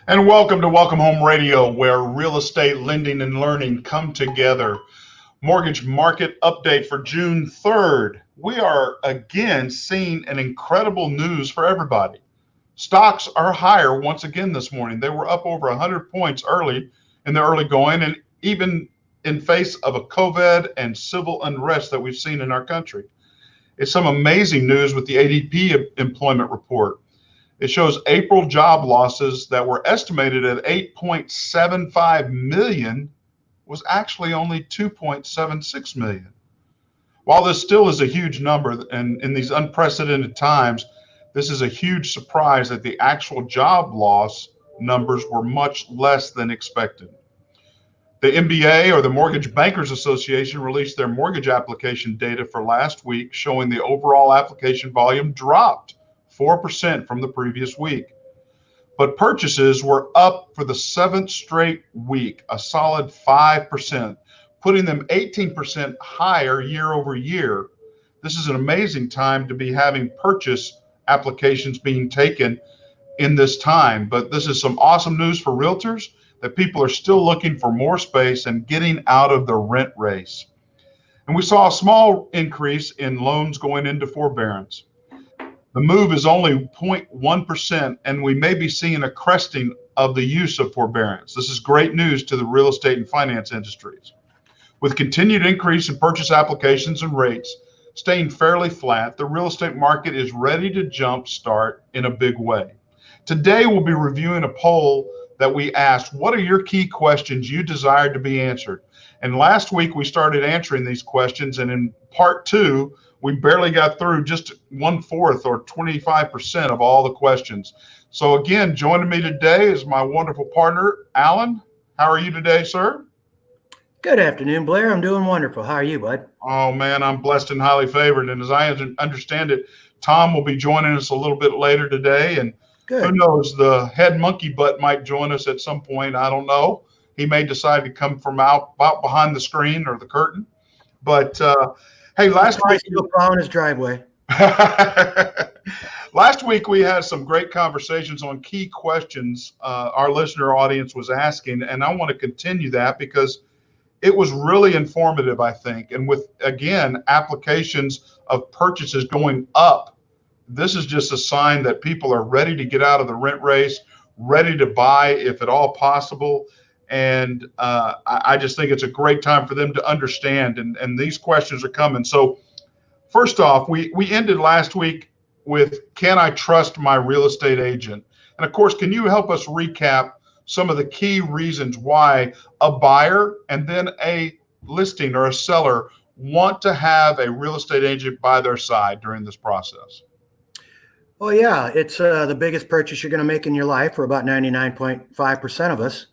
And welcome to Welcome Home Radio, where real estate lending and learning come together. Mortgage market update for June 3rd. We are again seeing an incredible news for everybody. Stocks are higher once again this morning. They were up over 100 points early in the early going, and even in face of a COVID and civil unrest that we've seen in our country. It's some amazing news with the ADP employment report. It shows April job losses that were estimated at 8.75 million was actually only 2.76 million. While this still is a huge number, and in these unprecedented times, this is a huge surprise that the actual job loss numbers were much less than expected. The MBA, or the Mortgage Bankers Association, released their mortgage application data for last week, showing the overall application volume dropped 4% from the previous week. But purchases were up for the seventh straight week, a solid 5%, putting them 18% higher year over year. This is an amazing time to be having purchase applications being taken in this time. But this is some awesome news for realtors that people are still looking for more space and getting out of the rent race. And we saw a small increase in loans going into forbearance. The move is only 0.1%, and we may be seeing a cresting of the use of forbearance. This is great news to the real estate and finance industries. With continued increase in purchase applications and rates staying fairly flat, the real estate market is ready to jumpstart in a big way. Today, we'll be reviewing a poll that we asked, what are your key questions you desired to be answered? And last week, we started answering these questions, and in part two, we barely got through just 1/4 or 25% of all the questions. So again, joining me today is my wonderful partner, Alan. How are you today, sir? Good afternoon, Blair. I'm doing wonderful. How are you, bud? Oh man, I'm blessed and highly favored. And as I understand it, Tom will be joining us a little bit later today. And who Good. knows, the head monkey butt might join us at some point. I don't know. He may decide to come from out behind the screen or the curtain. But hey, last week Still plowing his driveway. Last week, we had some great conversations on key questions our listener audience was asking, and I want to continue that because it was really informative, I think. And with, again, applications of purchases going up, this is just a sign that people are ready to get out of the rent race, ready to buy if at all possible. And I just think it's a great time for them to understand, and these questions are coming. So first off, we ended last week with, can I trust my real estate agent? And of course, can you help us recap some of the key reasons why a buyer and then a listing or a seller want to have a real estate agent by their side during this process? Well, yeah, it's the biggest purchase you're going to make in your life for about 99.5% of us.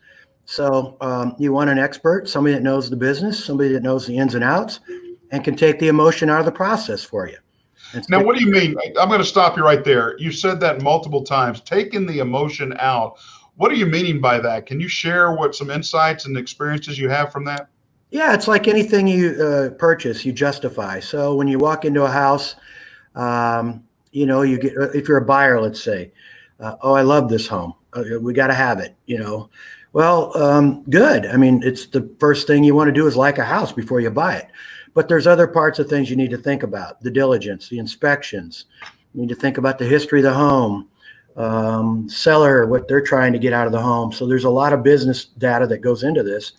So you want an expert, somebody that knows the business, somebody that knows the ins and outs, and can take the emotion out of the process for you. Now, what do you mean? I'm going to stop you right there. You said that multiple times, taking the emotion out. What are you meaning by that? Can you share what some insights and experiences you have from that? Yeah, it's like anything you purchase, you justify. So when you walk into a house, you get, if you're a buyer, let's say, oh, I love this home. We got to have it, Well, good. I mean, it's the first thing you want to do is like a house before you buy it. But there's other parts of things you need to think about: the diligence, the inspections. You need to think about the history of the home, seller, what they're trying to get out of the home. So there's a lot of business data that goes into this,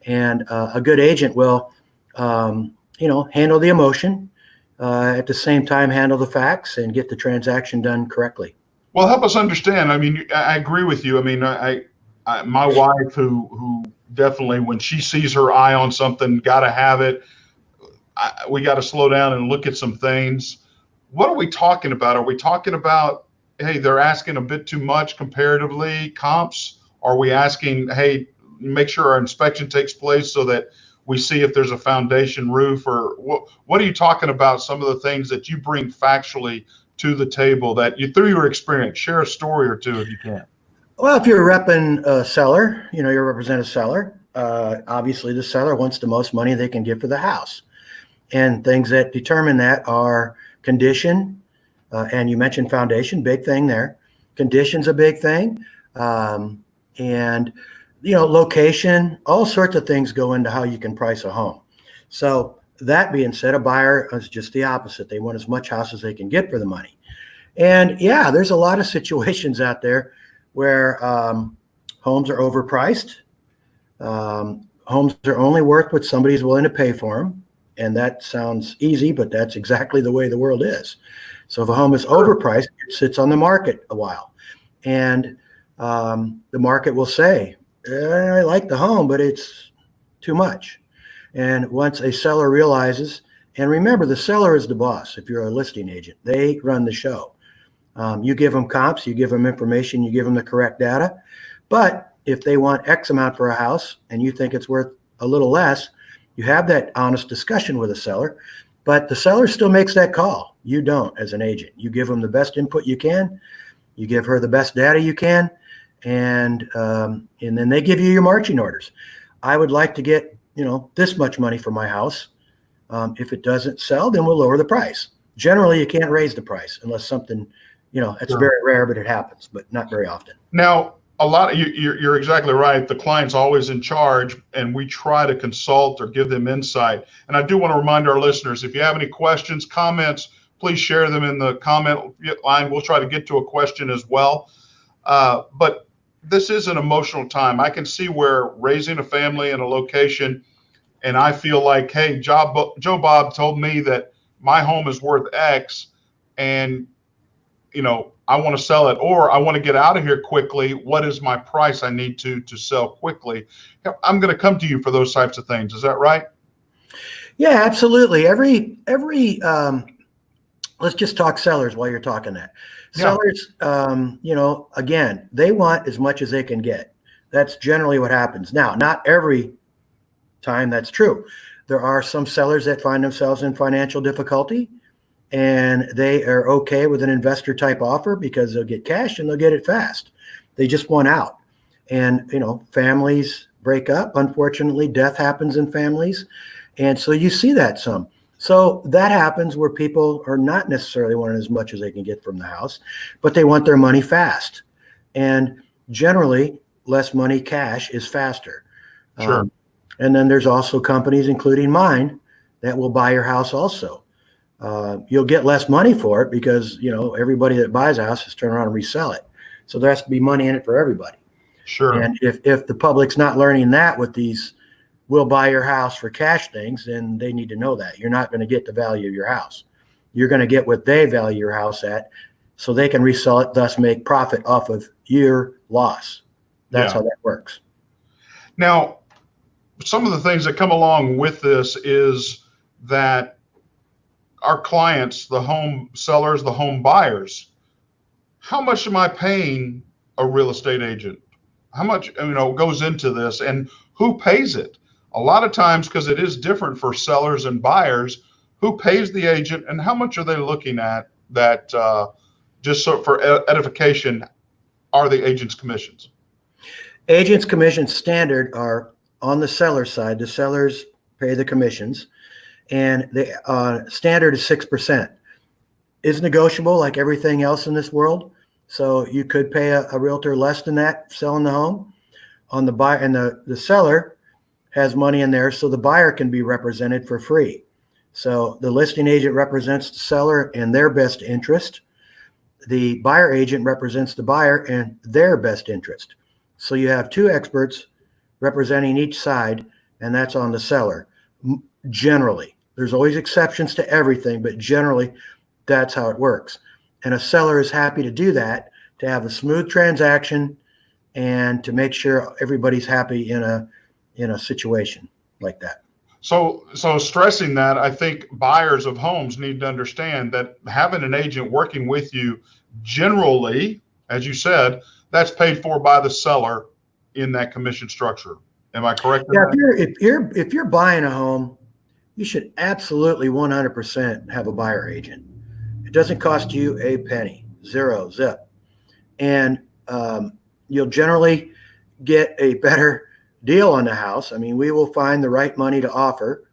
and a good agent will, handle the emotion, at the same time handle the facts and get the transaction done correctly. Well, help us understand. I mean, I agree with you. I mean, my wife, who definitely, when she sees her eye on something, got to have it. We got to slow down and look at some things. What are we talking about? Are we talking about, hey, they're asking a bit too much comparatively, comps? Are we asking, hey, make sure our inspection takes place so that we see if there's a foundation roof? Or what are you talking about? Some of the things that you bring factually to the table that you, through your experience, share a story or two if you can. Well, if you're repping a seller, you represent a seller. Obviously, the seller wants the most money they can get for the house. And things that determine that are condition, and you mentioned foundation, big thing there. Condition's a big thing. And, location, all sorts of things go into how you can price a home. So that being said, a buyer is just the opposite. They want as much house as they can get for the money. And yeah, there's a lot of situations out there where homes are overpriced. Homes are only worth what somebody's willing to pay for them. And that sounds easy, but that's exactly the way the world is. So if a home is overpriced, it sits on the market a while. And the market will say, I like the home, but it's too much. And once a seller realizes, and remember, the seller is the boss. If you're a listing agent, they run the show. You give them comps, you give them information, you give them the correct data. But if they want X amount for a house and you think it's worth a little less, you have that honest discussion with the seller, but the seller still makes that call. You don't as an agent. You give them the best input you can. You give her the best data you can. And then they give you your marching orders. I would like to get, this much money for my house. If it doesn't sell, then we'll lower the price. Generally, you can't raise the price unless something, it's Sure. very rare, but it happens, but not very often. Now, a lot of you're exactly right. The client's always in charge, and we try to consult or give them insight. And I do want to remind our listeners, if you have any questions, comments, please share them in the comment line. We'll try to get to a question as well. But this is an emotional time. I can see where raising a family in a location, and I feel like, hey, Joe Bob told me that my home is worth X, and I want to sell it, or I want to get out of here quickly. What is my price I need to sell quickly? I'm going to come to you for those types of things. Is that right? Yeah, absolutely. Every let's just talk sellers while you're talking that. Yeah. Sellers, again, they want as much as they can get. That's generally what happens. Now, not every time that's true. There are some sellers that find themselves in financial difficulty, and they are okay with an investor type offer because they'll get cash and they'll get it fast. They just want out. And, families break up. Unfortunately, death happens in families. And so you see that some. So that happens where people are not necessarily wanting as much as they can get from the house, but they want their money fast. And generally, less money cash is faster. Sure. And then there's also companies, including mine, that will buy your house also. You'll get less money for it because, everybody that buys a house is turn around and resell it. So there has to be money in it for everybody. Sure. And if the public's not learning that with these we'll buy your house for cash things, then they need to know that. You're not going to get the value of your house. You're going to get what they value your house at so they can resell it, thus make profit off of your loss. That's how that works. Now, some of the things that come along with this is that our clients, the home sellers, the home buyers, how much am I paying a real estate agent? How much goes into this, and who pays it? A lot of times, because it is different for sellers and buyers, who pays the agent and how much are they looking at that, just so for edification, are the agent's commissions? Agents' commissions standard are on the seller side. The sellers pay the commissions, and the standard is 6%. It's negotiable like everything else in this world. So you could pay a realtor less than that selling the home. On the buyer, and the seller has money in there, so the buyer can be represented for free. So the listing agent represents the seller in their best interest. The buyer agent represents the buyer in their best interest. So you have two experts representing each side, and that's on the seller. Generally, there's always exceptions to everything, but generally that's how it works. And a seller is happy to do that, to have a smooth transaction and to make sure everybody's happy in a situation like that. So stressing that, I think buyers of homes need to understand that having an agent working with you, generally, as you said, that's paid for by the seller in that commission structure. Am I correct? Yeah, if you're buying a home, you should absolutely 100% have a buyer agent. It doesn't cost you a penny, zero, zip. And you'll generally get a better deal on the house. I mean, we will find the right money to offer,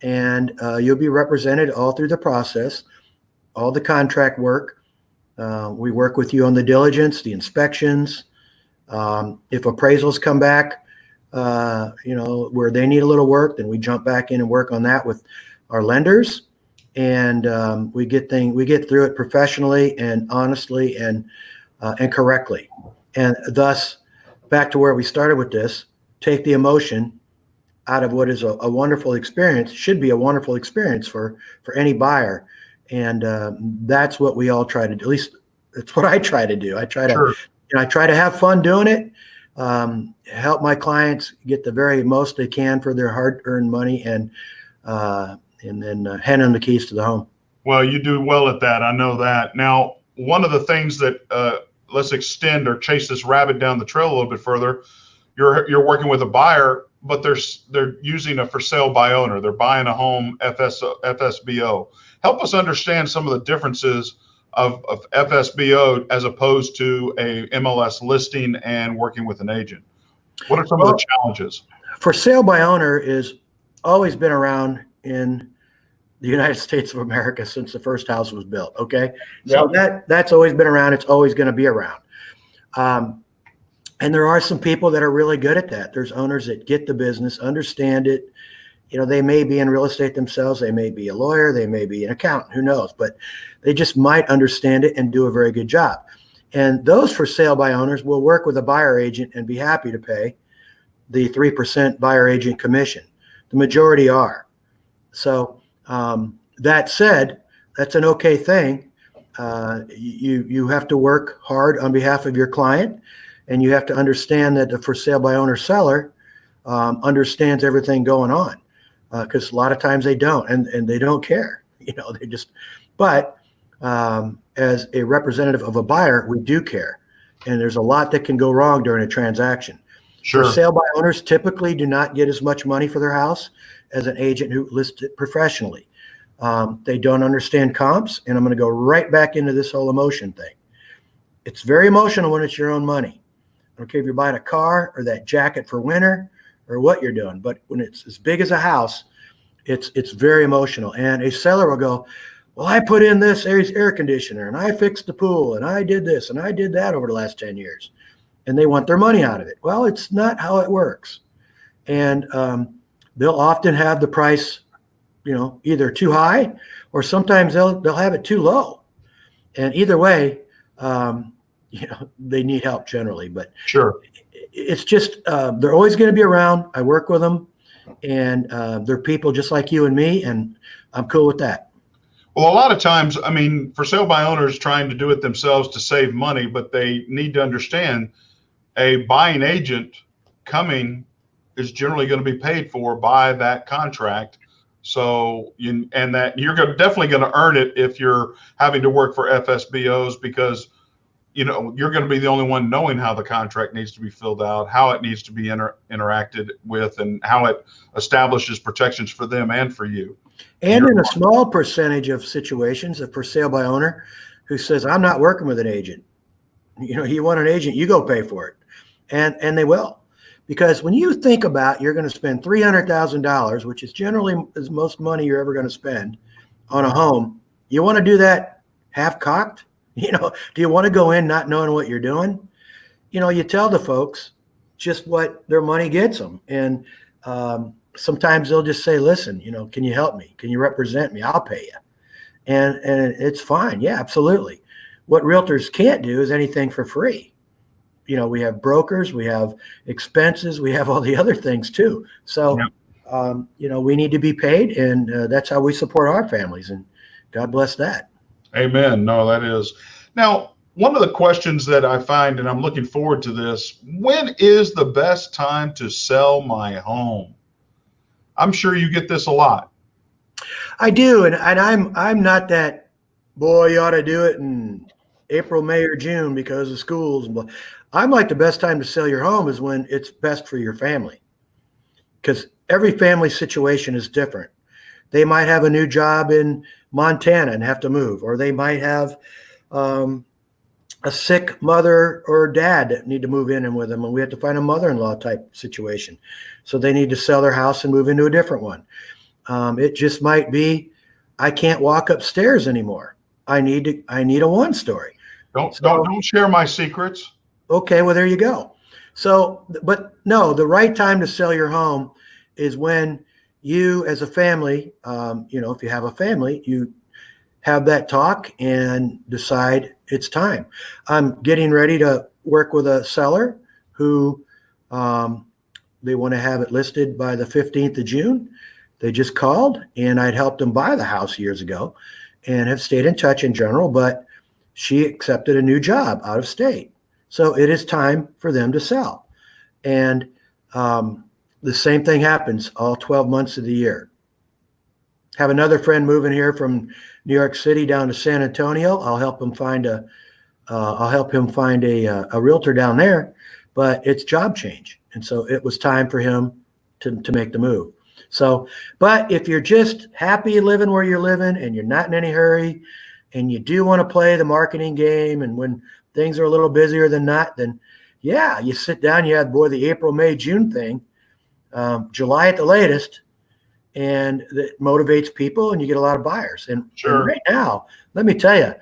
and you'll be represented all through the process, all the contract work. We work with you on the diligence, the inspections, If appraisals come back, where they need a little work, then we jump back in and work on that with our lenders, and we get through it professionally and honestly and correctly, and thus back to where we started with this. Take the emotion out of what is a wonderful experience, should be a wonderful experience for any buyer. And that's what we all try to do. At least that's what I try to do. I try to, Sure. I try to have fun doing it, help my clients get the very most they can for their hard-earned money, and then hand them the keys to the home. Well, you do well at that. I know that. Now, one of the things that let's extend or chase this rabbit down the trail a little bit further. You're working with a buyer, but they're using a for sale by owner. They're buying a home FSBO. Help us understand some of the differences of FSBO as opposed to a MLS listing and working with an agent. What are some of the challenges? For sale by owner is always been around in the United States of America since the first house was built. Okay. So that's always been around. It's always going to be around. And there are some people that are really good at that. There's owners that get the business, understand it. They may be in real estate themselves. They may be a lawyer. They may be an accountant. Who knows? But they just might understand it and do a very good job. And those for sale by owners will work with a buyer agent and be happy to pay the 3% buyer agent commission. The majority are. So that said, that's an okay thing. You have to work hard on behalf of your client. And you have to understand that the for sale by owner seller understands everything going on, because a lot of times they don't, and they don't care. They just. But as a representative of a buyer, we do care, and there's a lot that can go wrong during a transaction. Sure. For sale by owners typically do not get as much money for their house as an agent who lists it professionally. They don't understand comps, and I'm going to go right back into this whole emotion thing. It's very emotional when it's your own money. I don't care if you're buying a car or that jacket for winter or what you're doing, but when it's as big as a house, it's very emotional. And a seller will go, well, I put in this air conditioner and I fixed the pool and I did this and I did that over the last 10 years. And they want their money out of it. Well, it's not how it works. And they'll often have the price, either too high, or sometimes they'll have it too low. And either way, they need help generally, but sure, it's just, they're always going to be around. I work with them, and they're people just like you and me, and I'm cool with that. Well, a lot of times, for sale by owners trying to do it themselves to save money, but they need to understand a buying agent coming is generally going to be paid for by that contract. So you're definitely going to earn it if you're having to work for FSBOs, because you're going to be the only one knowing how the contract needs to be filled out, how it needs to be interacted with, and how it establishes protections for them and for you. And in a small percentage of situations, a for sale by owner who says, I'm not working with an agent. You want an agent, you go pay for it. And they will. Because when you think about you're going to spend $300,000, which is generally the most money you're ever going to spend on a home, you want to do that half-cocked? Do you want to go in not knowing what you're doing? You tell the folks just what their money gets them. And sometimes they'll just say, listen, can you help me? Can you represent me? I'll pay you. And it's fine. Yeah, absolutely. What realtors can't do is anything for free. We have brokers, we have expenses, we have all the other things too. So, we need to be paid, and that's how we support our families. And God bless that. Amen. No, that is. Now, one of the questions that I find, and I'm looking forward to this, when is the best time to sell my home? I'm sure you get this a lot. I do. And I'm not that, boy, you ought to do it in April, May, or June because of schools. I'm like, the best time to sell your home is when it's best for your family, because every family situation is different. They might have a new job in Montana and have to move, or they might have a sick mother or dad that need to move in and with them, and we have to find a mother-in-law type situation. So they need to sell their house and move into a different one. It just might be, I can't walk upstairs anymore. I need a one-story. Don't share my secrets. Okay, well, there you go. So, but no, the right time to sell your home is when you, as a family, if you have a family, you have that talk and decide it's time. I'm getting ready to work with a seller who they want to have it listed by the 15th of June. They just called, and I'd helped them buy the house years ago and have stayed in touch in general, but she accepted a new job out of state. So it is time for them to sell. And the same thing happens all 12 months of the year. Have another friend moving here from New York City down to San Antonio. I'll help him find a realtor down there, but it's job change. And so it was time for him to make the move. So, but if you're just happy living where you're living and you're not in any hurry and you do want to play the marketing game, and when things are a little busier than not, then yeah, you sit down, you have the April, May, June thing, July at the latest, and that motivates people and you get a lot of buyers. And right now, let me tell you,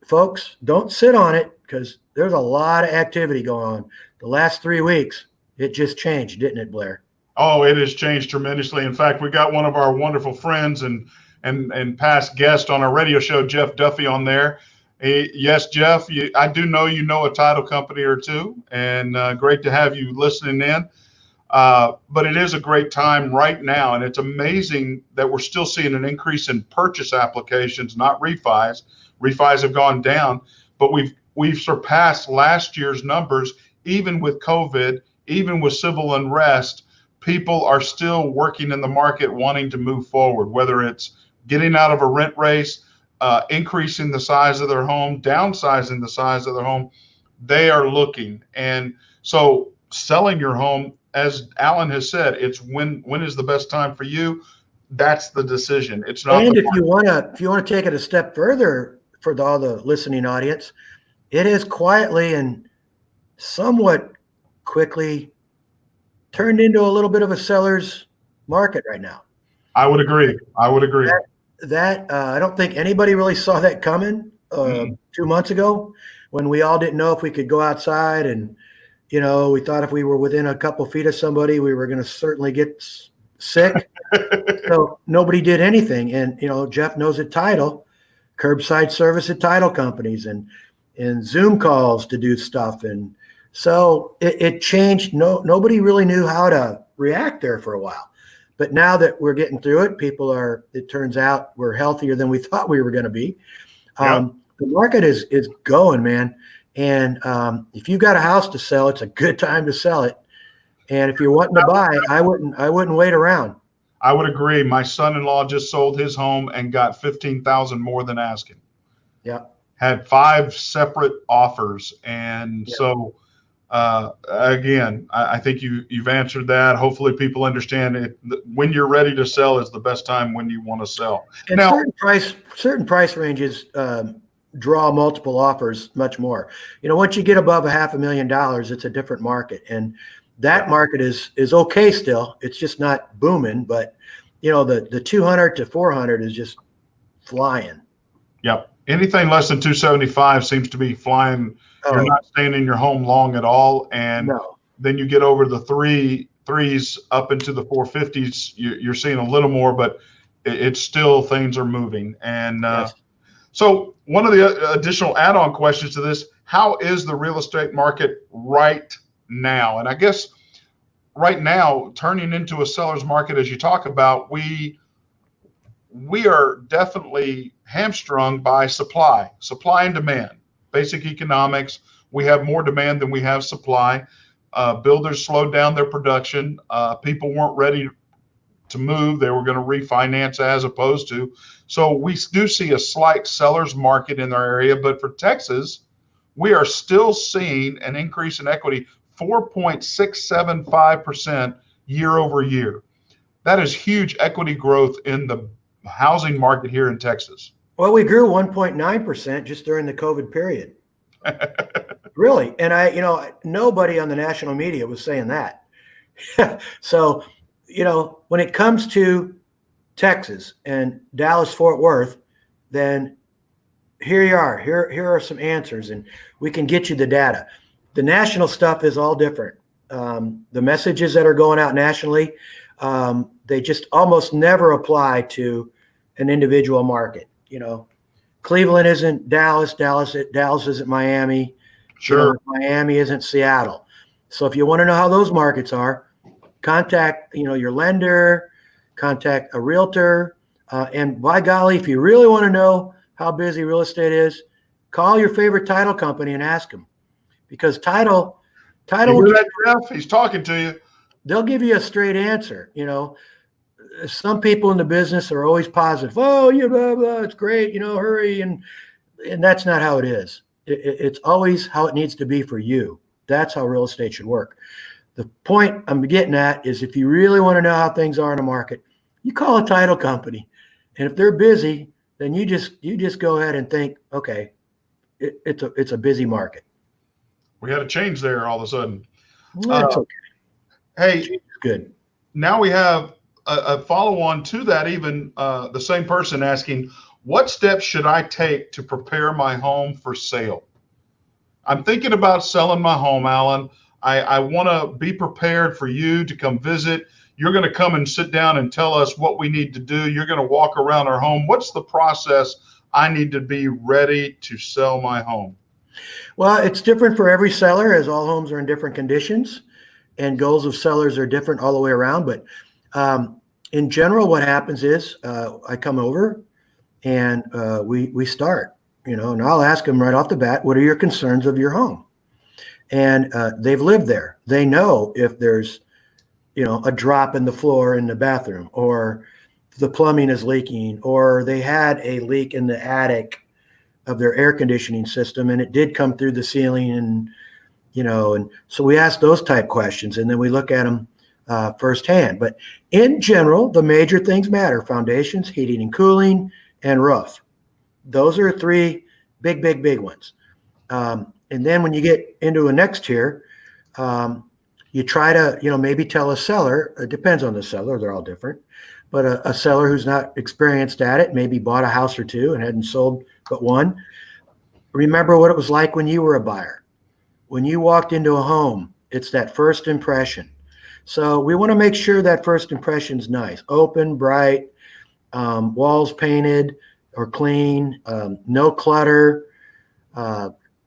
folks, don't sit on it because there's a lot of activity going on. The last 3 weeks, it just changed, didn't it, Blair? Oh, it has changed tremendously. In fact, we got one of our wonderful friends and past guest on our radio show, Jeff Duffy, on there. Yes, Jeff, I do know you know a title company or two, and great to have you listening in. But it is a great time right now, and it's amazing that we're still seeing an increase in purchase applications, not refis. Refis have gone down, but we've surpassed last year's numbers, even with COVID, even with civil unrest. People are still working in the market wanting to move forward, whether it's getting out of a rent race, increasing the size of their home, downsizing the size of their home. They are looking. And so selling your home, as Alan has said, it's when is the best time for you. That's the decision. It's not. And if you want to take it a step further for all the listening audience, it is quietly and somewhat quickly turned into a little bit of a seller's market right now. I would agree. That I don't think anybody really saw that coming 2 months ago when we all didn't know if we could go outside, and we thought if we were within a couple feet of somebody, we were going to certainly get sick. So nobody did anything. And Jeff knows at title, curbside service at title companies and Zoom calls to do stuff. And so it changed. Nobody really knew how to react there for a while. But now that we're getting through it, it turns out we're healthier than we thought we were going to be. The market is going, man. And if you've got a house to sell, it's a good time to sell it. And if you're wanting to buy, I wouldn't wait around. I would agree. My son-in-law just sold his home and got $15,000 more than asking. Yeah. Had 5 separate offers. And so again, I think you've answered that. Hopefully people understand it. When you're ready to sell is the best time when you want to sell. And now, certain price ranges draw multiple offers much more. Once you get above $500,000, it's a different market. And that market is okay still. It's just not booming, but the 200 to 400 is just flying. Yep. Anything less than 275 seems to be flying. You're not staying in your home long at all. And then you get over the threes up into the 450s. You're seeing a little more, but it's still, things are moving. And so one of the additional add-on questions to this, how is the real estate market right now? And I guess right now, turning into a seller's market, as you talk about, we are definitely hamstrung by supply and demand. Basic economics, we have more demand than we have supply. Builders slowed down their production. People weren't ready to move. They were going to refinance as opposed to. So we do see a slight seller's market in our area. But for Texas, we are still seeing an increase in equity, 4.675% year over year. That is huge equity growth in the housing market here in Texas. Well, we grew 1.9% just during the COVID period. Really. And nobody on the national media was saying that. So, when it comes to Texas and Dallas, Fort Worth, then here you are. Here are some answers, and we can get you the data. The national stuff is all different. The messages that are going out nationally, they just almost never apply to an individual market. Cleveland isn't Dallas. Dallas isn't Miami. Sure. Miami isn't Seattle. So if you want to know how those markets are, contact your lender, contact a realtor, and by golly, if you really want to know how busy real estate is, call your favorite title company and ask them, because title You hear that, Jeff? He's talking to you. they'll give you a straight answer. Some people in the business are always positive. Oh, yeah, blah blah, it's great. Hurry, and that's not how it is. It's always how it needs to be for you. That's how real estate should work. The point I'm getting at is, if you really want to know how things are in the market, you call a title company, and if they're busy, then you just go ahead and think, okay, it's a busy market. We had a change there all of a sudden. That's okay. Hey, It's good. now we have a follow-on to that, even the same person asking, what steps should I take to prepare my home for sale? I'm thinking about selling my home, Alan. I want to be prepared for you to come visit. You're going to come and sit down and tell us what we need to do. You're going to walk around our home. What's the process I need to be ready to sell my home? Well, it's different for every seller, as all homes are in different conditions, and goals of sellers are different all the way around. But in general, what happens is I come over and we start, and I'll ask them right off the bat, what are your concerns of your home? And they've lived there. They know if there's, a drop in the floor in the bathroom, or the plumbing is leaking, or they had a leak in the attic of their air conditioning system and it did come through the ceiling, and so we ask those type questions, and then we look at them firsthand. But in general, the major things matter: foundations, heating and cooling, and roof. Those are three big ones. And then when you get into a next tier, you try to, maybe tell a seller, it depends on the seller, they're all different, but a seller who's not experienced at it, maybe bought a house or two and hadn't sold but one. Remember what it was like when you were a buyer. When you walked into a home, it's that first impression. So we want to make sure that first impression's nice, open, bright, walls painted or clean, no clutter.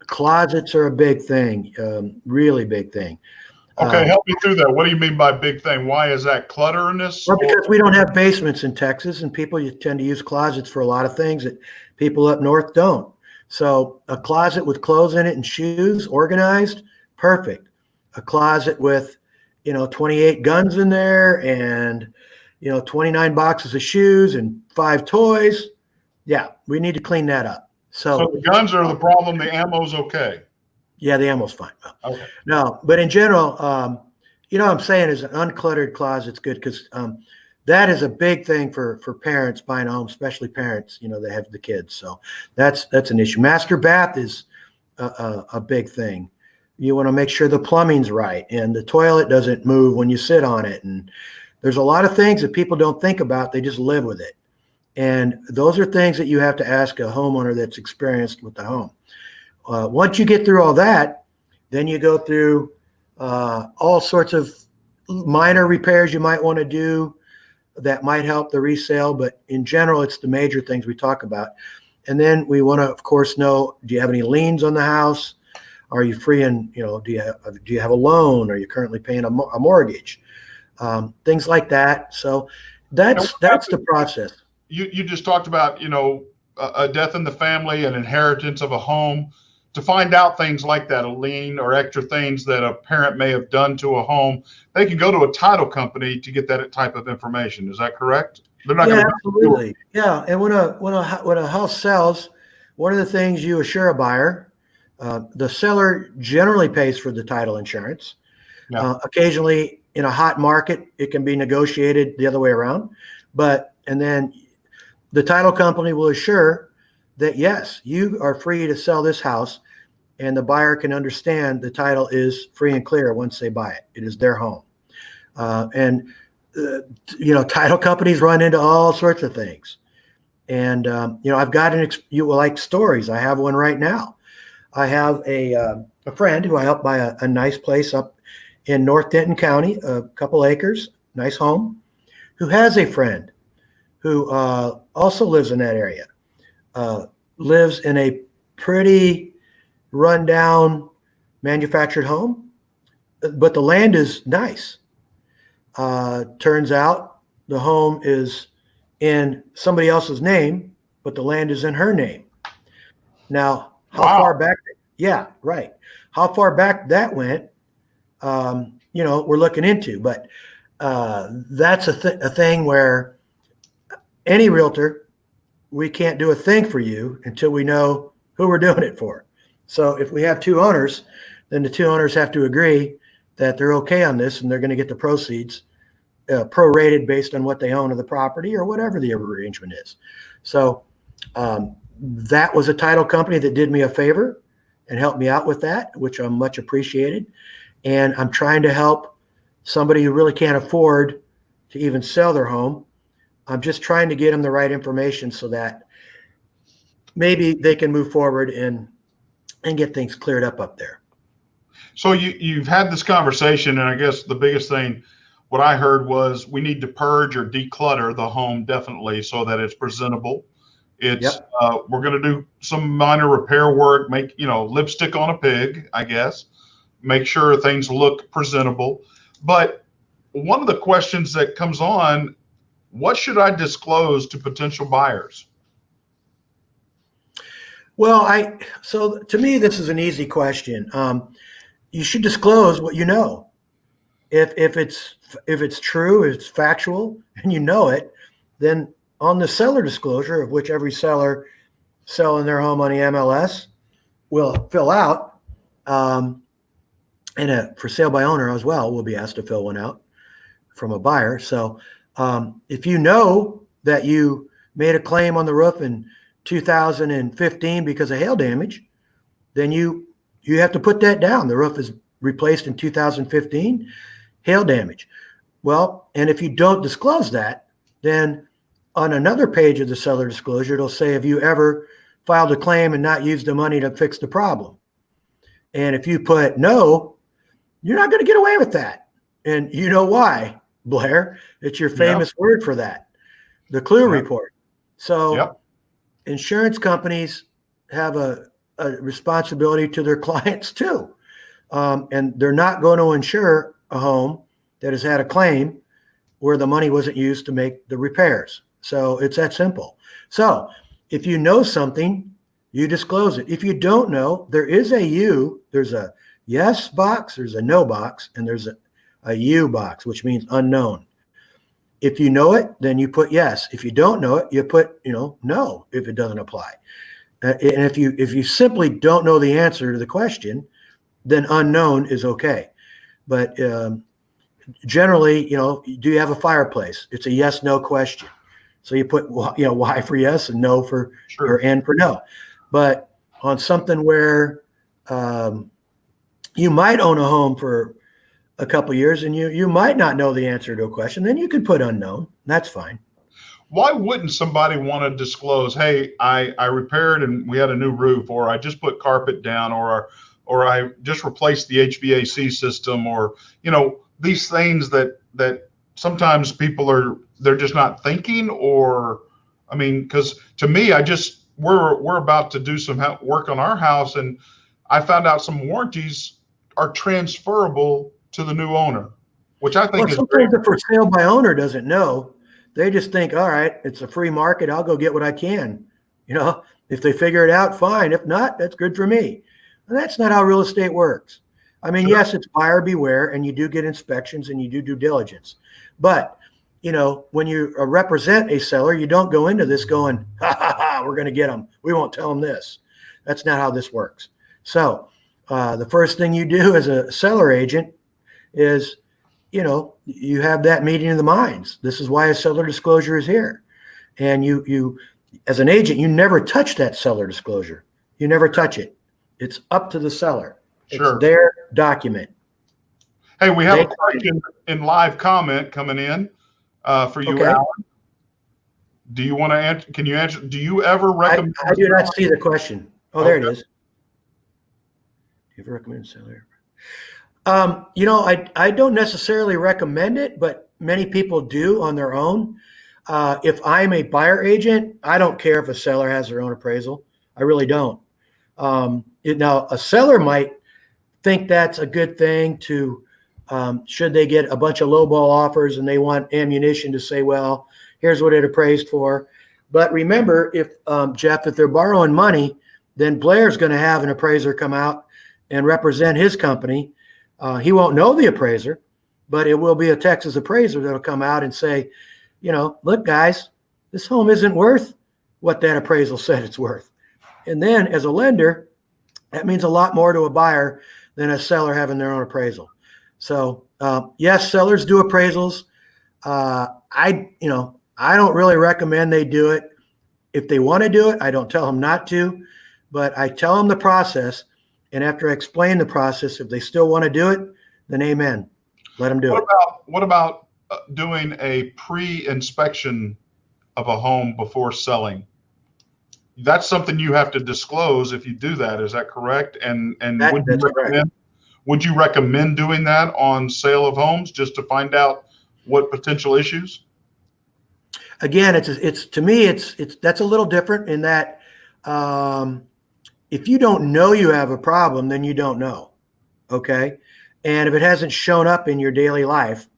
Closets are a big thing, really big thing. Okay, help me through that. What do you mean by big thing? Why is that clutter in this? Well, because we don't have basements in Texas, and people tend to use closets for a lot of things that people up north don't. So a closet with clothes in it and shoes organized, perfect. A closet with, 28 guns in there and, 29 boxes of shoes and 5 toys. Yeah, we need to clean that up. So the guns are the problem. The ammo's okay. Yeah, the ammo's fine. Okay. No, but in general, what I'm saying is an uncluttered closet's good, because that is a big thing for parents buying a home, especially parents, that have the kids. So that's an issue. Master bath is a big thing. You want to make sure the plumbing's right and the toilet doesn't move when you sit on it. And there's a lot of things that people don't think about. They just live with it. And those are things that you have to ask a homeowner that's experienced with the home. Once you get through all that, then you go through all sorts of minor repairs you might want to do that might help the resale. But in general, it's the major things we talk about. And then we want to, of course, know, do you have any liens on the house? Are you free, and do you have a loan? Are you currently paying a mortgage? Things like that. So that's the process. You just talked about, a death in the family, an inheritance of a home. To find out things like that, a lien or extra things that a parent may have done to a home, they can go to a title company to get that type of information. Is that correct? They're not going to absolutely. Yeah, and when a house sells, one of the things you assure a buyer, the seller generally pays for the title insurance. Yeah. Occasionally, in a hot market, it can be negotiated the other way around. And then the title company will assure that, yes, you are free to sell this house, and the buyer can understand the title is free and clear once they buy it. It is their home. Title companies run into all sorts of things. And, I've got you will like stories. I have one right now. I have a friend who I helped buy a nice place up in North Denton County, a couple acres, nice home, who has a friend who also lives in that area, lives in a pretty rundown manufactured home, but the land is nice. Turns out the home is in somebody else's name, but the land is in her name. Now, how Wow. far back? Yeah, right. How far back that went, we're looking into, but that's a thing where any realtor, we can't do a thing for you until we know who we're doing it for. So if we have two owners, then the two owners have to agree that they're okay on this and they're going to get the proceeds prorated based on what they own of the property or whatever the arrangement is. So that was a title company that did me a favor and helped me out with that, which I'm much appreciated. And I'm trying to help somebody who really can't afford to even sell their home. I'm just trying to get them the right information so that maybe they can move forward and get things cleared up there. So you've had this conversation, and I guess the biggest thing, what I heard was we need to purge or declutter the home definitely so that it's presentable. It's we're going to do some minor repair work, make lipstick on a pig, I guess, make sure things look presentable. But one of the questions that comes on, what should I disclose to potential buyers? Well, so to me, this is an easy question. You should disclose what you know. If it's true, if it's factual, and you know it, then on the seller disclosure, of which every seller selling their home on the MLS will fill out, and a for sale by owner as well will be asked to fill one out from a buyer. So if you know that you made a claim on the roof in 2015 because of hail damage, then you have to put that down. The roof is replaced in 2015, hail damage. Well, and if you don't disclose that, then on another page of the seller disclosure, it'll say, have you ever filed a claim and not used the money to fix the problem? And if you put no, you're not going to get away with that. And you know why, Blair? It's your famous word for that, the Clue report. So insurance companies have a responsibility to their clients too. And they're not going to insure a home that has had a claim where the money wasn't used to make the repairs. So it's that simple. So if you know something, you disclose it. If you don't know, there's a yes box, there's a no box, and there's a U box, which means unknown. If you know it, then you put yes. If you don't know it, you put, no, if it doesn't apply. And if you simply don't know the answer to the question, then unknown is okay. But generally, do you have a fireplace? It's a yes, no question. So you put, Y for yes and no for, or N for no. But on something where you might own a home for a couple of years and you might not know the answer to a question, then you could put unknown. That's fine. Why wouldn't somebody want to disclose, hey, I repaired and we had a new roof, or I just put carpet down, or I just replaced the HVAC system, or, these things that sometimes people they're just not thinking, or, because to me, we're about to do some work on our house, and I found out some warranties are transferable to the new owner, which I think is sometimes the for sale by owner doesn't know. They just think, all right, it's a free market. I'll go get what I can. If they figure it out, fine. If not, that's good for me. And that's not how real estate works. Yes, it's buyer beware, and you do get inspections and you do due diligence. But, when you represent a seller, you don't go into this going, we're going to get them. We won't tell them this. That's not how this works. So the first thing you do as a seller agent is, you have that meeting of the minds. This is why a seller disclosure is here. And you as an agent, you never touch that seller disclosure. You never touch it. It's up to the seller. Sure. It's their document. Hey, we have a question in live comment coming in for you, Alan. Do you want to answer? Can you answer? Do you ever recommend? I do not see the question. Oh, there it is. If you recommend seller. I don't necessarily recommend it, but many people do on their own. If I'm a buyer agent, I don't care if a seller has their own appraisal. I really don't. Now, a seller might think that's a good thing to, should they get a bunch of lowball offers and they want ammunition to say, well, here's what it appraised for. But remember, if Jeff, if they're borrowing money, then Blair's going to have an appraiser come out and represent his company. He won't know the appraiser, but it will be a Texas appraiser that'll come out and say, look, guys, this home isn't worth what that appraisal said it's worth. And then as a lender, that means a lot more to a buyer than a seller having their own appraisal. So yes, sellers do appraisals. I don't really recommend they do it. If they want to do it, I don't tell them not to, but I tell them the process. And after I explain the process, if they still want to do it, then amen. Let them do it. What about doing a pre-inspection of a home before selling? That's something you have to disclose if you do that. Is that correct? And would you recommend doing that on sale of homes just to find out what potential issues? Again, it's to me, that's a little different in that if you don't know you have a problem, then you don't know. Okay. And if it hasn't shown up in your daily life,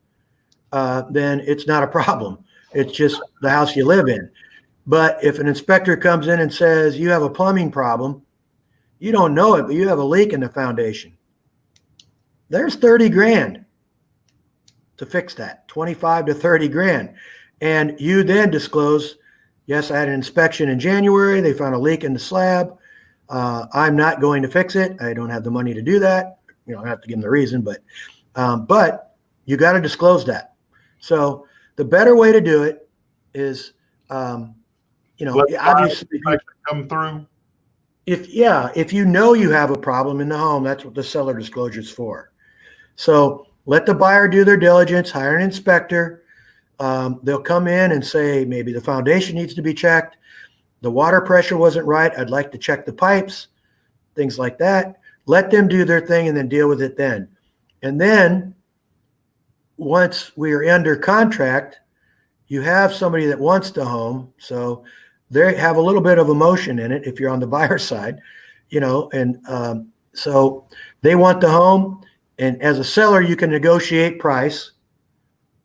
then it's not a problem. It's just the house you live in. But if an inspector comes in and says you have a plumbing problem, you don't know it, but you have a leak in the foundation. There's 30 grand to fix that, 25 to 30 grand. And you then disclose, yes, I had an inspection in January. They found a leak in the slab. I'm not going to fix it. I don't have the money to do that. I have to give them the reason, but you got to disclose that. So the better way to do it is, obviously come through. If you know you have a problem in the home, that's what the seller disclosure is for. So let the buyer do their diligence, hire an inspector. They'll come in and say, maybe the foundation needs to be checked. The water pressure wasn't right. I'd like to check the pipes, things like that. Let them do their thing and then deal with it then. And then once we are under contract, you have somebody that wants the home. So they have a little bit of emotion in it if you're on the buyer side, so they want the home. And as a seller, you can negotiate price,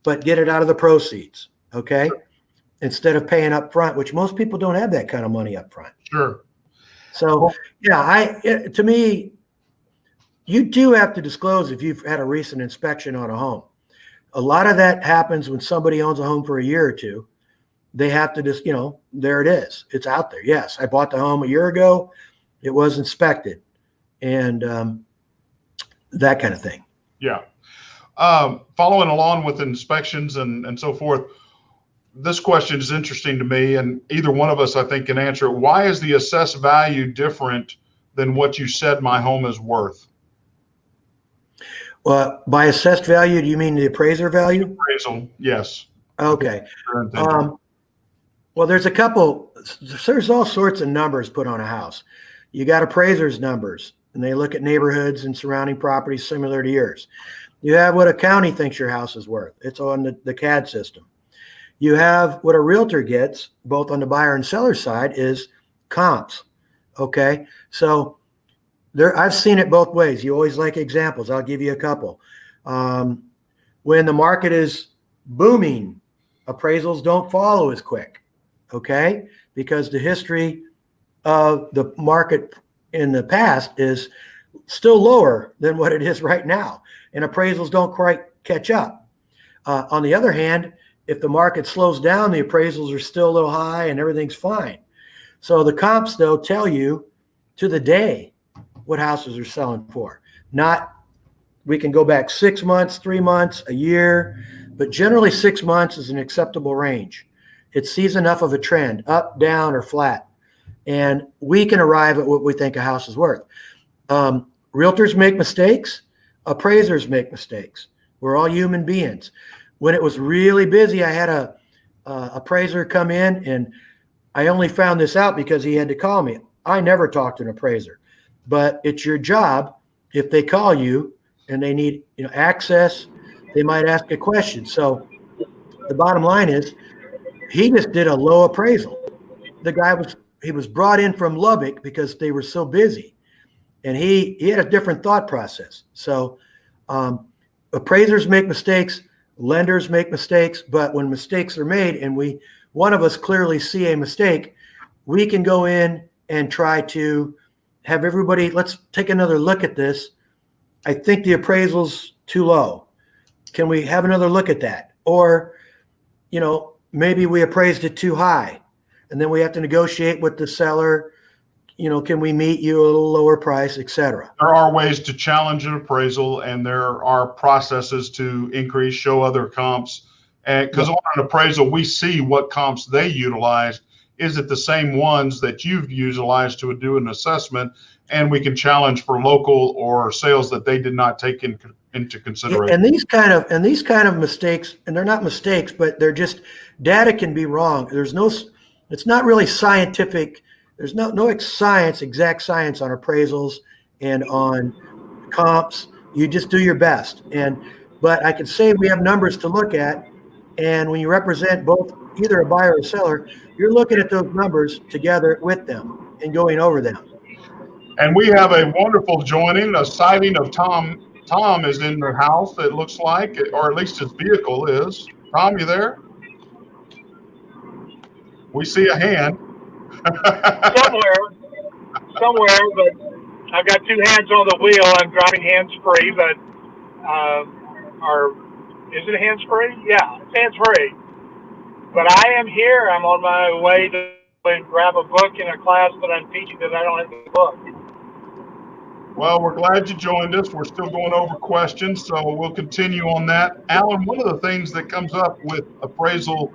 but get it out of the proceeds, okay? Instead of paying up front, which most people don't have that kind of money up front. Sure. So, to me, you do have to disclose if you've had a recent inspection on a home. A lot of that happens when somebody owns a home for a year or two. They have to just, there it is. It's out there. Yes, I bought the home a year ago. It was inspected. And that kind of thing. Yeah. Following along with inspections and so forth, this question is interesting to me, and either one of us, I think, can answer it. Why is the assessed value different than what you said my home is worth? Well, by assessed value, do you mean the appraiser value? Appraisal, yes. Okay. Well, there's all sorts of numbers put on a house. You got appraisers' numbers, and they look at neighborhoods and surrounding properties similar to yours. You have what a county thinks your house is worth. It's on the CAD system. You have what a realtor gets, both on the buyer and seller side, is comps. Okay. So I've seen it both ways. You always like examples. I'll give you a couple. When the market is booming, appraisals don't follow as quick. Okay. Because the history of the market in the past is still lower than what it is right now. And appraisals don't quite catch up. On the other hand, if the market slows down, the appraisals are still a little high and everything's fine. So the comps, though, tell you to the day what houses are selling for. Not, we can go back 6 months, 3 months, a year, but generally 6 months is an acceptable range. It sees enough of a trend, up, down, or flat. And we can arrive at what we think a house is worth. Realtors make mistakes. Appraisers make mistakes. We're all human beings. When it was really busy, I had a appraiser come in, and I only found this out because he had to call me. I never talked to an appraiser, but it's your job if they call you and they need, access, they might ask a question. So the bottom line is he just did a low appraisal. The guy was brought in from Lubbock because they were so busy, and he had a different thought process. So appraisers make mistakes, lenders make mistakes, but when mistakes are made and one of us clearly see a mistake, we can go in and try to have everybody, let's take another look at this. I think the appraisal's too low. Can we have another look at that? Or, maybe we appraised it too high, and then we have to negotiate with the seller. Can we meet you a little lower price, et cetera? There are ways to challenge an appraisal, and there are processes to increase, show other comps. And because on an appraisal, we see what comps they utilized. Is it the same ones that you've utilized to do an assessment? And we can challenge for local or sales that they did not take into consideration. And these kind of mistakes, and they're not mistakes, but they're just data can be wrong. It's not really scientific. There's no exact science on appraisals and on comps. You just do your best. But I can say we have numbers to look at. And when you represent both either a buyer or a seller, you're looking at those numbers together with them and going over them. And we have a wonderful joining, a sighting of Tom. Tom is in the house, it looks like, or at least his vehicle is. Tom, you there? We see a hand. somewhere, but I've got two hands on the wheel. I'm driving hands-free, but is it hands-free? Yeah, it's hands-free. But I am here. I'm on my way to grab a book in a class that I'm teaching that I don't have the book. Well, we're glad you joined us. We're still going over questions, so we'll continue on that. Alan, one of the things that comes up with appraisal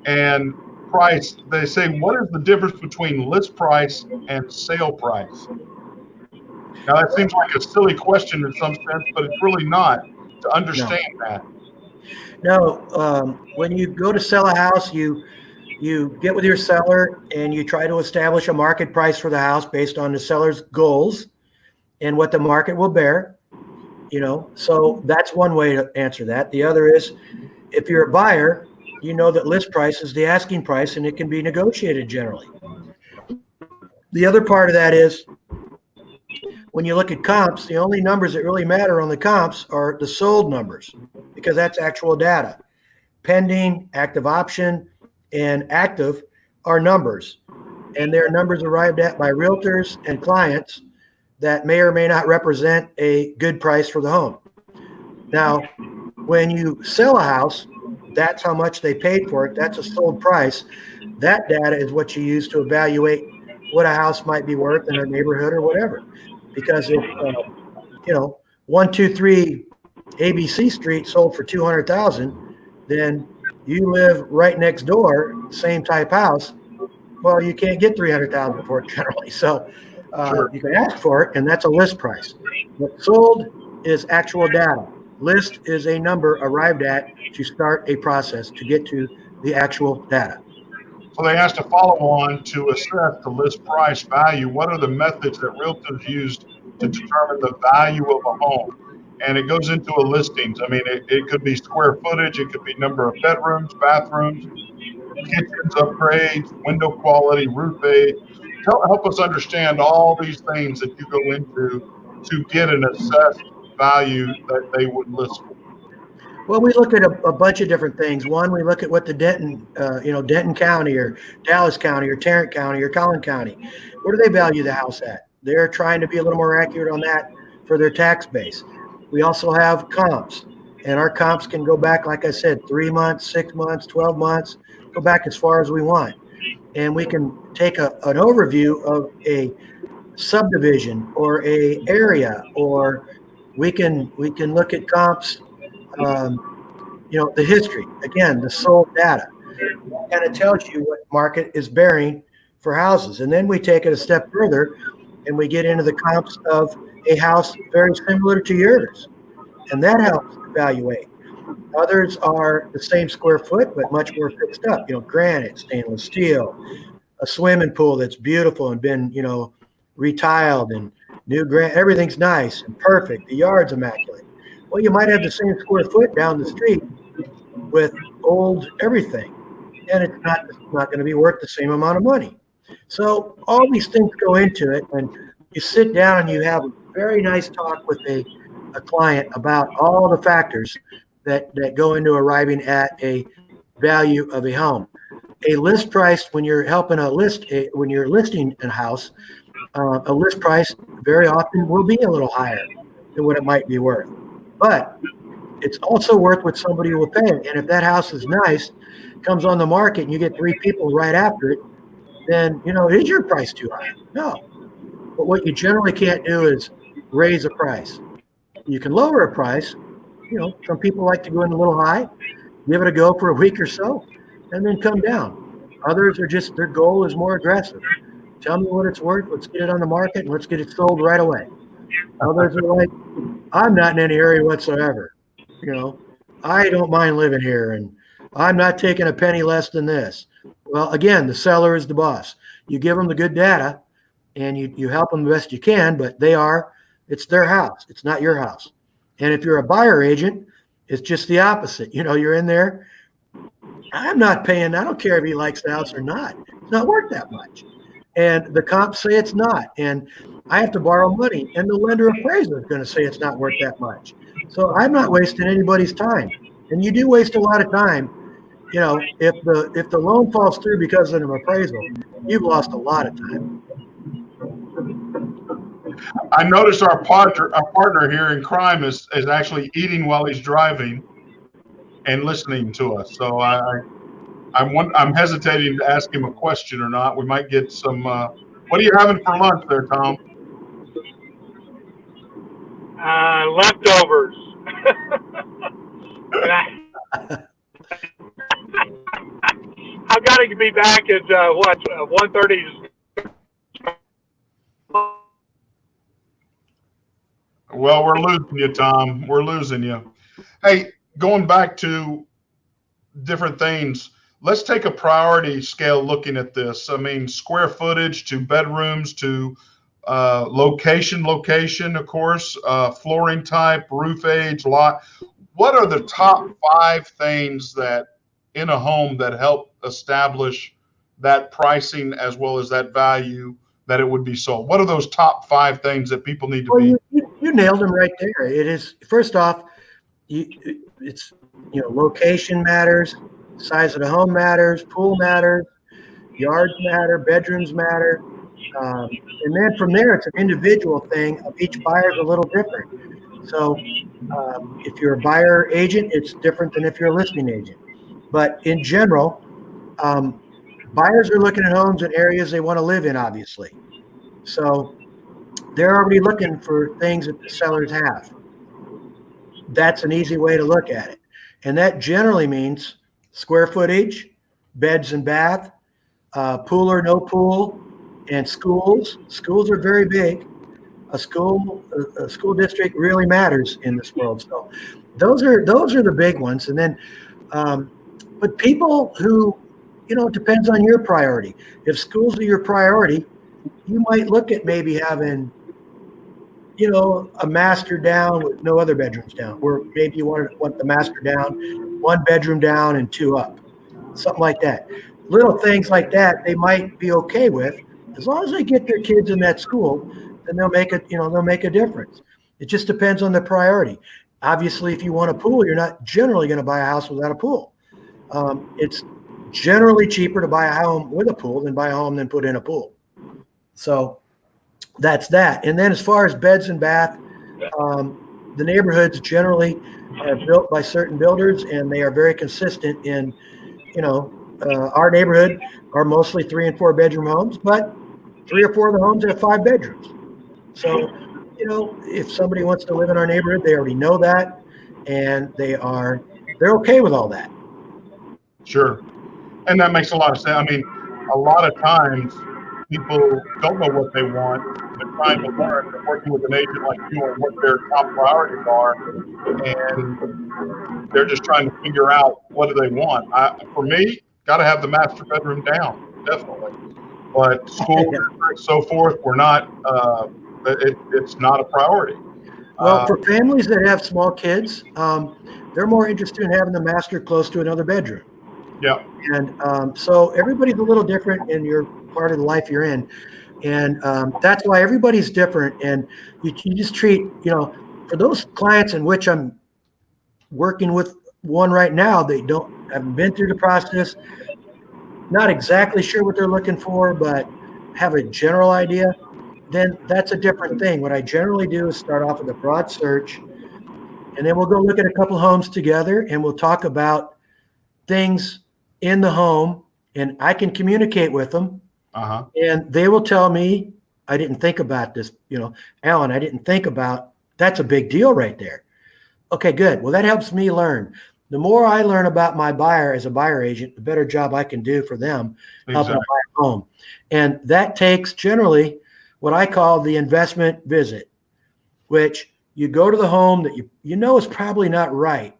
and price, they say, what is the difference between list price and sale price? Now, that seems like a silly question in some sense, but it's really not to understand that. No, when you go to sell a house, you get with your seller and you try to establish a market price for the house based on the seller's goals and what the market will bear. So that's one way to answer that. The other is, if you're a buyer, you know that list price is the asking price and it can be negotiated generally. The other part of that is, when you look at comps, the only numbers that really matter on the comps are the sold numbers, because that's actual data. Pending, active option, and active are numbers, and they're numbers arrived at by realtors and clients that may or may not represent a good price for the home. Now, when you sell a house, that's how much they paid for it. That's a sold price. That data is what you use to evaluate what a house might be worth in a neighborhood or whatever. Because if 123 ABC Street sold for $200,000, then you live right next door, same type house. Well, you can't get $300,000 for it generally. So Sure. you can ask for it, and that's a list price. What sold is actual data. List is a number arrived at to start a process to get to the actual data. So they asked a follow-on to assess the list price value. What are the methods that realtors use to determine the value of a home? And it goes into a listings. I mean, it could be square footage, it could be number of bedrooms, bathrooms, kitchens, upgrades, window quality, roof age. Help us understand all these things that you go into to get an assessed value that they would list for. Well, we look at a bunch of different things. One, we look at what the Denton County or Dallas County or Tarrant County or Collin County, where do they value the house at? They're trying to be a little more accurate on that for their tax base. We also have comps, and our comps can go back, like I said, 3 months, 6 months, 12 months, go back as far as we want. And we can take an overview of a subdivision or a area, or we can look at comps, the history, again, the sold data, and it tells you what market is bearing for houses. And then we take it a step further and we get into the comps of a house very similar to yours, and that helps evaluate. Others are the same square foot, but much more fixed up, granite, stainless steel, a swimming pool that's beautiful and been, retiled and everything's nice and perfect. The yard's immaculate. Well, you might have the same square foot down the street with old everything, and it's not going to be worth the same amount of money. So all these things go into it, and you sit down and you have a very nice talk with a client about all the factors that go into arriving at a value of a home. A list price, when you're helping when you're listing a house, a list price very often will be a little higher than what it might be worth. But it's also worth what somebody will pay. And if that house is nice, comes on the market, and you get 3 people right after it, then, is your price too high? No. But what you generally can't do is raise a price. You can lower a price. Some people like to go in a little high, give it a go for a week or so, and then come down. Others are just, their goal is more aggressive. Tell me what it's worth. Let's get it on the market and let's get it sold right away. Others are like, I'm not in any hurry whatsoever. I don't mind living here, and I'm not taking a penny less than this. Well, again, the seller is the boss. You give them the good data, and you help them the best you can, but it's their house. It's not your house. And if you're a buyer agent, it's just the opposite. You're in there. I'm not paying. I don't care if he likes the house or not. It's not worth that much. And the comps say it's not. And I have to borrow money. And the lender appraiser is going to say it's not worth that much. So I'm not wasting anybody's time. And you do waste a lot of time. If the loan falls through because of an appraisal, you've lost a lot of time. I noticed our partner here in crime is actually eating while he's driving and listening to us. So I'm hesitating to ask him a question or not. We might get some. What are you having for lunch there, Tom? Leftovers. I've got to be back at 1:30. Well, we're losing you, Tom. We're losing you. Hey, going back to different things, let's take a priority scale looking at this. I mean, square footage to bedrooms to location, of course, flooring type, roof age, lot. What are the top 5 things that in a home that help establish that pricing as well as that value that it would be sold? What are those top 5 things that people need to be? You nailed them right there. It is, first off, it's location matters, size of the home matters, pool matters, yards matter, bedrooms matter, and then from there it's an individual thing. Each buyer is a little different. So if you're a buyer agent, it's different than if you're a listing agent. But in general, buyers are looking at homes in areas they want to live in, obviously. So they're already looking for things that the sellers have. That's an easy way to look at it. And that generally means square footage, beds and bath, pool or no pool, and schools. Schools are very big. A school district really matters in this world. So those are the big ones. And then, but people who, it depends on your priority. If schools are your priority, you might look at maybe having, a master down with no other bedrooms down, or maybe you want the master down, 1 bedroom down and 2 up, something like that. Little things like that they might be okay with, as long as they get their kids in that school, then they'll make a difference. It just depends on the priority. Obviously, if you want a pool, you're not generally going to buy a house without a pool. It's generally cheaper to buy a home with a pool than buy a home then put in a pool. So that's that. And then as far as beds and bath, the neighborhoods generally are built by certain builders, and they are very consistent in, our neighborhood are mostly 3 and 4 bedroom homes, but 3 or 4 of the homes have 5 bedrooms. So, if somebody wants to live in our neighborhood, they already know that, and they're okay with all that. Sure. And that makes a lot of sense. I mean, a lot of times people don't know what they want. They're trying to learn. They're working with an agent like you on what their top priorities are, and they're just trying to figure out what do they want. For me, got to have the master bedroom down, definitely. But school, so forth, we're not it's not a priority. Well, for families that have small kids, they're more interested in having the master close to another bedroom. Yeah. And so everybody's a little different in your part of the life you're in. And that's why everybody's different. And you just treat, for those clients in which I'm working with one right now, they haven't been through the process, not exactly sure what they're looking for, but have a general idea, then that's a different thing. What I generally do is start off with a broad search, and then we'll go look at a couple homes together, and we'll talk about things in the home, and I can communicate with them, and they will tell me, I didn't think about this, Alan, I didn't think about, that's a big deal right there. Okay, good. Well, that helps me learn. The more I learn about my buyer as a buyer agent, the better job I can do for them helping buy a home. And that takes generally what I call the investment visit, which you go to the home that you know is probably not right,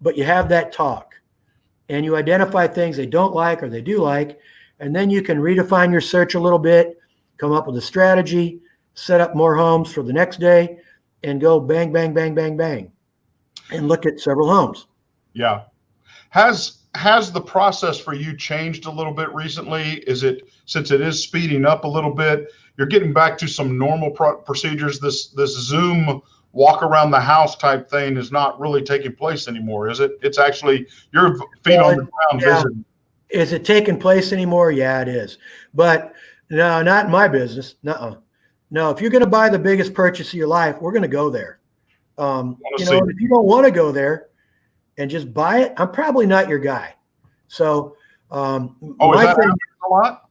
but you have that talk and you identify things they don't like or they do like, and then you can redefine your search a little bit, come up with a strategy, set up more homes for the next day, and go bang, bang, bang, bang, bang, and look at several homes. Yeah. Has the process for you changed a little bit recently? Since it is speeding up a little bit, you're getting back to some normal procedures? This Zoom walk around the house type thing is not really taking place anymore, is it? It's actually your feet on the ground visiting. Is it taking place anymore? Yeah, it is. But no, not in my business. No, if you're going to buy the biggest purchase of your life, we're going to go there. If you don't want to go there and just buy it, I'm probably not your guy. So, is that happening a lot?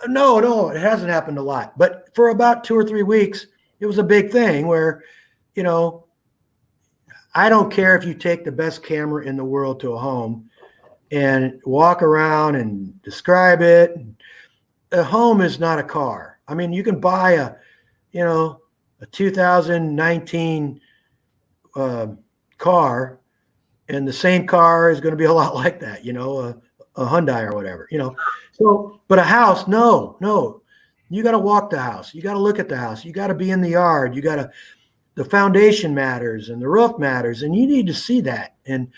No, it hasn't happened a lot. But for about 2 or 3 weeks, it was a big thing where, I don't care if you take the best camera in the world to a home and walk around and describe it. A home is not a car. I mean, you can buy a 2019 car, and the same car is going to be a lot like that, a Hyundai or whatever, So, but a house, no, you got to walk the house. You got to look at the house. You got to be in the yard. The foundation matters and the roof matters, and you need to see that. And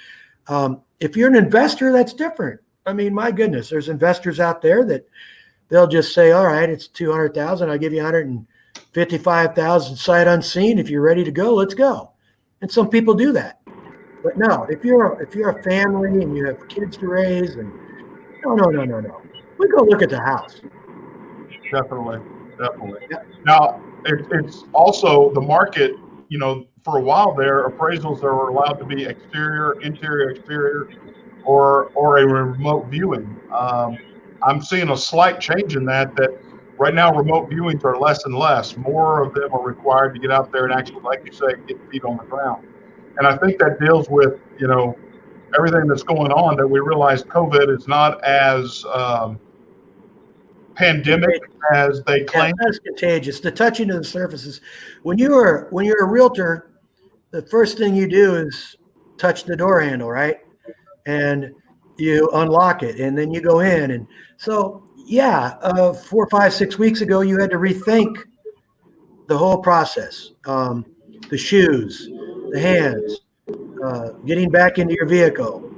if you're an investor, that's different. I mean, my goodness, there's investors out there that they'll just say, all right, it's 200,000. I'll give you 155,000 sight unseen. If you're ready to go, let's go. And some people do that. But no, if you're a family and you have kids to raise, and no. We go look at the house. Definitely. Yeah. Now, it's also the market, for a while there, appraisals are allowed to be exterior, interior, or a remote viewing. I'm seeing a slight change in that right now remote viewings are less and less. More of them are required to get out there and actually, like you say, get feet on the ground. And I think that deals with, everything that's going on, that we realize COVID is not as pandemic as they claim. Yeah, that's contagious. The touching of the surfaces. When you're a realtor, the first thing you do is touch the door handle, right? And you unlock it, and then you go in. And so, 4, 5, 6 weeks ago, you had to rethink the whole process. The shoes, the hands, getting back into your vehicle.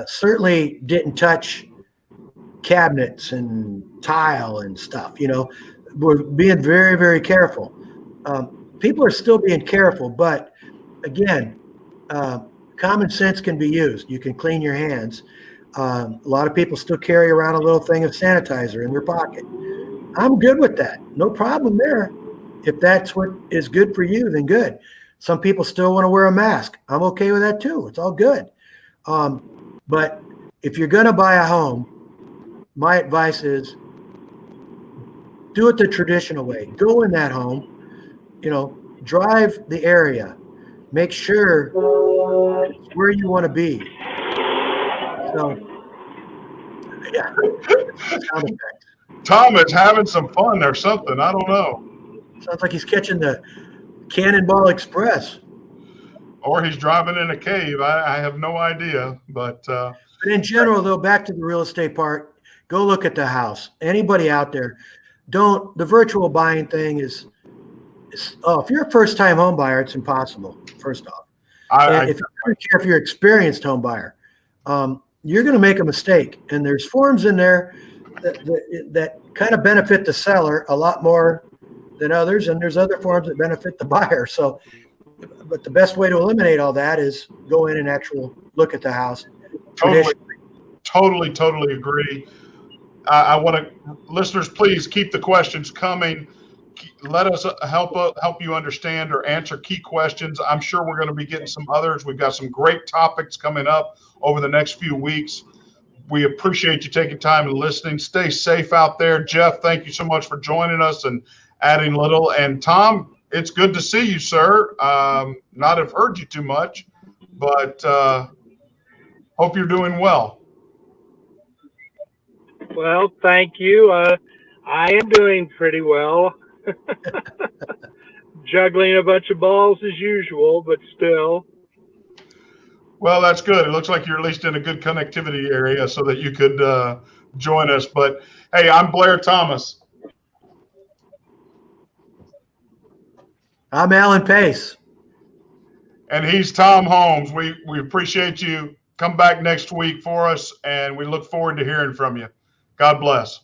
Certainly didn't touch cabinets and tile and stuff. We're being very, very careful. People are still being careful, but again, common sense can be used. You can clean your hands. A lot of people still carry around a little thing of sanitizer in their pocket. I'm good with that. No problem there. If that's what is good for you, then good. Some people still want to wear a mask. I'm okay with that too. It's all good. But if you're going to buy a home, my advice is do it the traditional way. Go in that home, drive the area, make sure it's where you want to be. So, yeah. Sound effect. Tom is having some fun or something. I don't know. Sounds like he's catching the Cannonball Express. Or he's driving in a cave. I have no idea. But in general, though, back to the real estate part, go look at the house. Anybody out there, the virtual buying thing is if you're a first-time home buyer, it's impossible. First off, I and if I don't care if you're an experienced home buyer, you're going to make a mistake. And there's forms in there that kind of benefit the seller a lot more than others, and there's other forms that benefit the buyer. So, but the best way to eliminate all that is go in and actually look at the house. totally agree. I want to, listeners, please keep the questions coming. Let us help you understand or answer key questions. I'm sure we're going to be getting some others. We've got some great topics coming up over the next few weeks. We appreciate you taking time and listening. Stay safe out there. Jeff, thank you so much for joining us and adding little. And Tom, it's good to see you, sir. Not have heard you too much, but hope you're doing well. Well, thank you. I am doing pretty well. Juggling a bunch of balls as usual, but still. Well, that's good. It looks like you're at least in a good connectivity area so that you could join us. But hey, I'm Blair Thomas. I'm Alan Pace. And he's Tom Holmes. We appreciate you. Come back next week for us, and we look forward to hearing from you. God bless.